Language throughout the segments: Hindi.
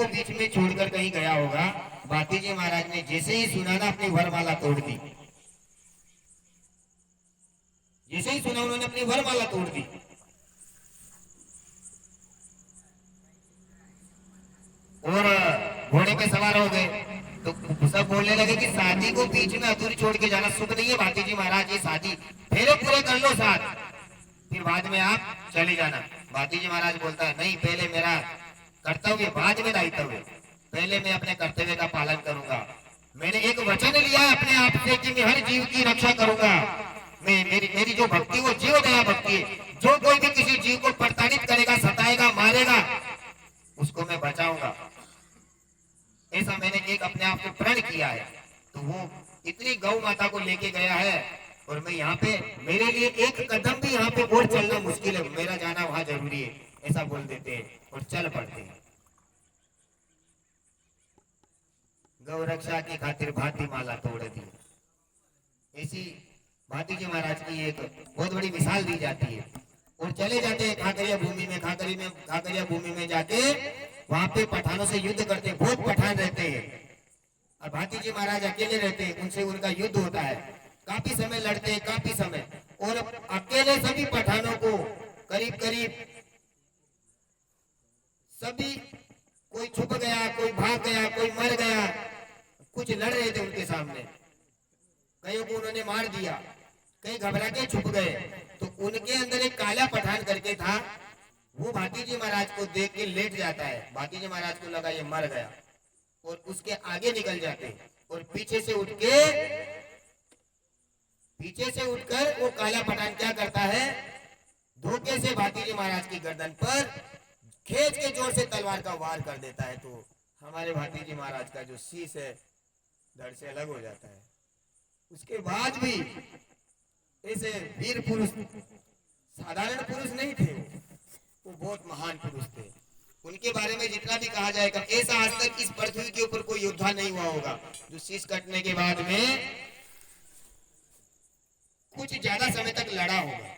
को बीच में छोड़कर कहीं गया होगा। भाती जी महाराज ने जैसे ही सुना ना, अपनी वरमाला तोड़ दी। जैसे ही सुना उन्होंने अपनी वरमाला तोड़ दी। और घोड़े पे सवार हो गए तो सब बोलने लगे कि शादी को बीच में अधूरी छोड़ के जाना शुभ नहीं है भाती जी महाराज, ये शादी फेरे पूरे कर लो साथ, फिर बाद में आप चले जाना। भाती जी महाराज बोलता है नहीं, पहले मेरा कर्तव्य, बाद में दायित्व, पहले मैं अपने कर्तव्य का पालन करूंगा। मैंने एक वचन लिया है अपने आप से कि मैं हर जीव की रक्षा करूंगा। मेरी जो भक्ति वो जीव दया भक्ति है। जो कोई भी किसी जीव को प्रताड़ित करेगा, सताएगा, मारेगा, उसको मैं बचाऊंगा। ऐसा मैंने एक अपने आप को प्रण किया है। तो वो इतनी गौ माता को लेके गया है और मैं यहाँ पे, मेरे लिए एक कदम भी यहाँ पे और चलना मुश्किल है, मेरा जाना वहां जरूरी है, ऐसा बोल देते हैं और चल पड़ते हैं। गौ रक्षा की खातिर भाती माला तोड़ दी। ऐसी भाती जी महाराज की एक बहुत बड़ी मिसाल दी जाती है। और चले जाते हैं खाकरिया भूमि में, खाकरिया भूमि में जाके वहां पे पठानों से युद्ध करते हैं। बहुत पठान रहते हैं और भाती जी महाराज अकेले रहते हैं, उनसे उनका युद्ध होता है। काफी समय लड़ते हैं, काफी समय, और अकेले सभी पठानों को करीब करीब सभी, कोई छुप गया, कोई भाग गया, कोई मर गया, कुछ लड़ रहे थे उनके सामने, कईयों को उन्होंने मार दिया, कई घबरा के छुप गए। तो उनके अंदर एक काला पठान करके था, वो भाती जी महाराज को देख के लेट जाता है। भाती जी महाराज को लगा ये मर गया और उसके आगे निकल जाते और पीछे से उठकर वो काला पठान क्या करता है, धोखे से भाती जी महाराज की गर्दन पर खींच के जोर से तलवार का वार कर देता है। तो हमारे भाती जी महाराज का जो शीश है धड़ से अलग हो जाता है। उसके बाद भी ऐसे वीर पुरुष, साधारण पुरुष नहीं थे, वो बहुत महान पुरुष थे। उनके बारे में जितना भी कहा जाएगा, ऐसा आज तक इस पृथ्वी के ऊपर कोई योद्धा नहीं हुआ होगा जो शीश कटने के बाद में कुछ ज्यादा समय तक लड़ा होगा।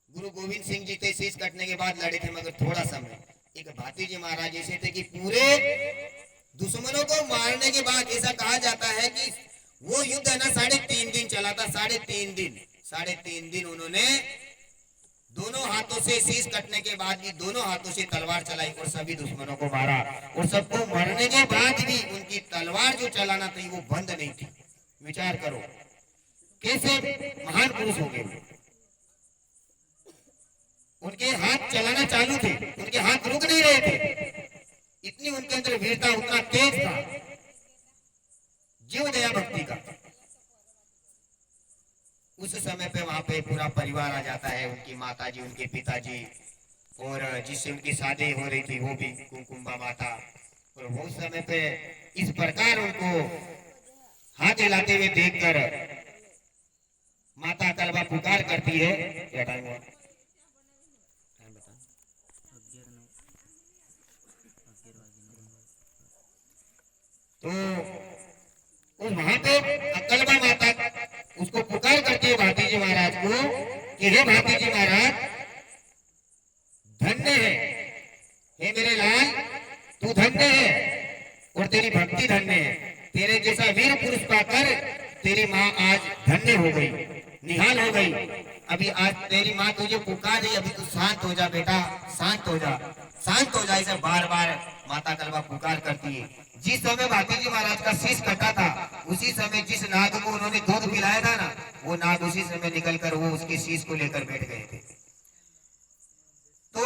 गुरु गोविंद सिंह जी थे, शीश कटने के बाद लड़े थे, मगर थोड़ा समय। एक भाती जी महाराज ऐसे थे कि पूरे दुश्मनों को मारने के बाद ऐसा कहा जाता है कि वो युद्ध है ना 3.5 दिन चला था। 3.5 दिन उन्होंने दोनों हाथों से, शीश कटने के बाद भी दोनों हाथों से तलवार चलाई और सभी दुश्मनों को मारा। और सबको मरने के बाद भी उनकी तलवार जो चलाना थी वो बंद नहीं थी। विचार करो कैसे महान पुरुष हो गए। उनके हाथ चलाना चालू थे, उनके हाथ रुक नहीं रहे थे, इतनी उनके अंदर वीरता, उतना तेज था, जीव दया भक्ति का। उस समय पे वहां पे पूरा परिवार आ जाता है, उनकी माता जी, उनके पिताजी, और जिससे उनकी शादी हो रही थी वो भी कुमकुंबा माता। और वो उस समय पे इस प्रकार उनको हाथ हिलाते हुए देखकर माता कलवा पुकार करती है। क्या टाइम हुआ? तो वहां पे कलवा माता उसको पुकार करती है भाती जी महाराज को कि हे भाती जी महाराज, धन्य है, हे मेरे लाल, तू धन्य है और तेरी भक्ति धन्य है। तेरे जैसा वीर पुरुष पाकर तेरी माँ आज धन्य हो गई, निहाल हो गई। अभी आज तेरी माँ तुझे पुकार रही, अभी तू शांत हो जा बेटा, शांत हो जा, शांत हो जा। इसे बार बार माता कलवा पुकार करती है। जिस समय भाती जी महाराज का शीश कटा था, उसी समय जिस नाग को उन्होंने दूध पिलाया था ना, वो नाग उसी समय निकलकर वो उसके शीश को लेकर बैठ गए थे। तो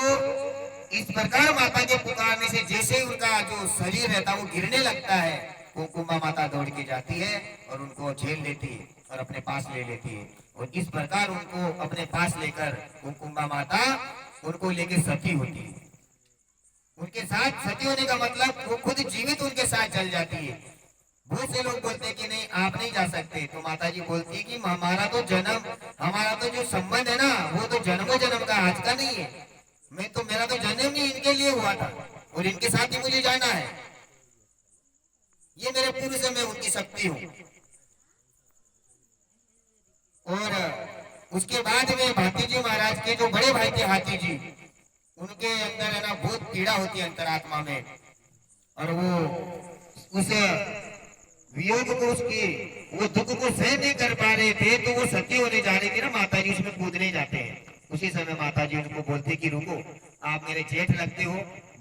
इस प्रकार माता के पुकारने से जैसे उनका जो शरीर रहता वो गिरने लगता है, कुमकुंबा माता दौड़ के जाती है और उनको झेल लेती है और अपने पास ले लेती है। और इस प्रकार उनको अपने पास लेकर कुमकुंबा माता उनको लेकर सती होती है। उनके साथ सती होने का मतलब वो खुद जीवित उनके साथ चल जाती है। बहुत से लोग बोलते हैं कि नहीं आप नहीं जा सकते, तो माता जी बोलती है कि हमारा तो जो संबंध है ना, वो तो जन्मों जन्म का, आज का नहीं है। मेरा तो जन्म ही इनके लिए हुआ था और इनके साथ ही मुझे जाना है। ये मेरे पुरुष है, मैं उनकी शक्ति हूँ। और उसके बाद में भाती जी महाराज के जो बड़े भाई थे हाथी जी, उनके अंदर है ना बहुत पीड़ा होती है अंतरात्मा में, और वो उस वियोग को, उसकी वो दुख को सहन नहीं कर पा रहे थे, तो वो सती होने जा रही थी ना, माता जी उसमें कूदने जाते हैं। उसी समय माता जी उनको बोलते कि रुको, आप मेरे जेठ लगते हो,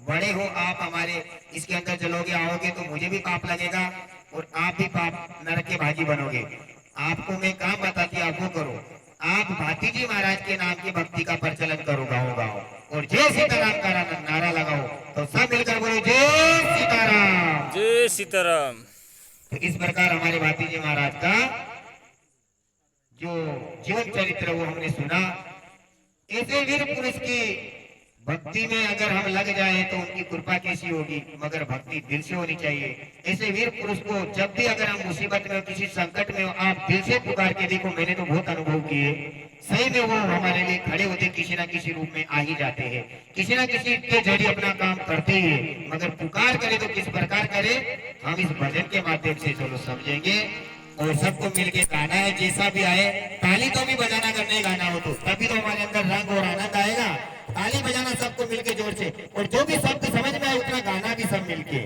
बड़े हो, आप हमारे इसके अंदर चलोगे आओगे तो मुझे भी पाप लगेगा और आप भी पाप नरक के भागी बनोगे। आपको मैं काम बताती, आप वो करो, आप भाती जी महाराज के नाम की भक्ति का प्रचलन करो गाओ गाओ, और जय सीताराम का नारा लगाओ, तो सब मिलकर बोलो जय सीताराम। जय सीताराम। तो इस प्रकार हमारे भाती जी महाराज का जो जीवन चरित्र वो हमने सुना। ऐसे वीर पुरुष की भक्ति में अगर हम लग जाए तो उनकी कृपा कैसी होगी, मगर भक्ति दिल से होनी चाहिए। ऐसे वीर पुरुष को जब भी अगर हम मुसीबत में हो, किसी संकट में हो, आप दिल से पुकार के देखो, मैंने तो बहुत अनुभव किए, सही में वो हमारे लिए खड़े होते, किसी ना किसी रूप में आ ही जाते हैं, किसी ना किसी के जरिए अपना काम करते ही है। मगर पुकार करे तो किस प्रकार करे, हम इस भजन के माध्यम से चलो समझेंगे, और सबको मिलके गाना है, जैसा भी आए। ताली तो भी बजाना, अगर नहीं गाना हो तो तभी तो हमारे अंदर रंग और आनंद आएगा। ताली बजाना सबको मिलके जोर से, और जो भी शब्द समझ में आए उतना गाना भी सब मिलके।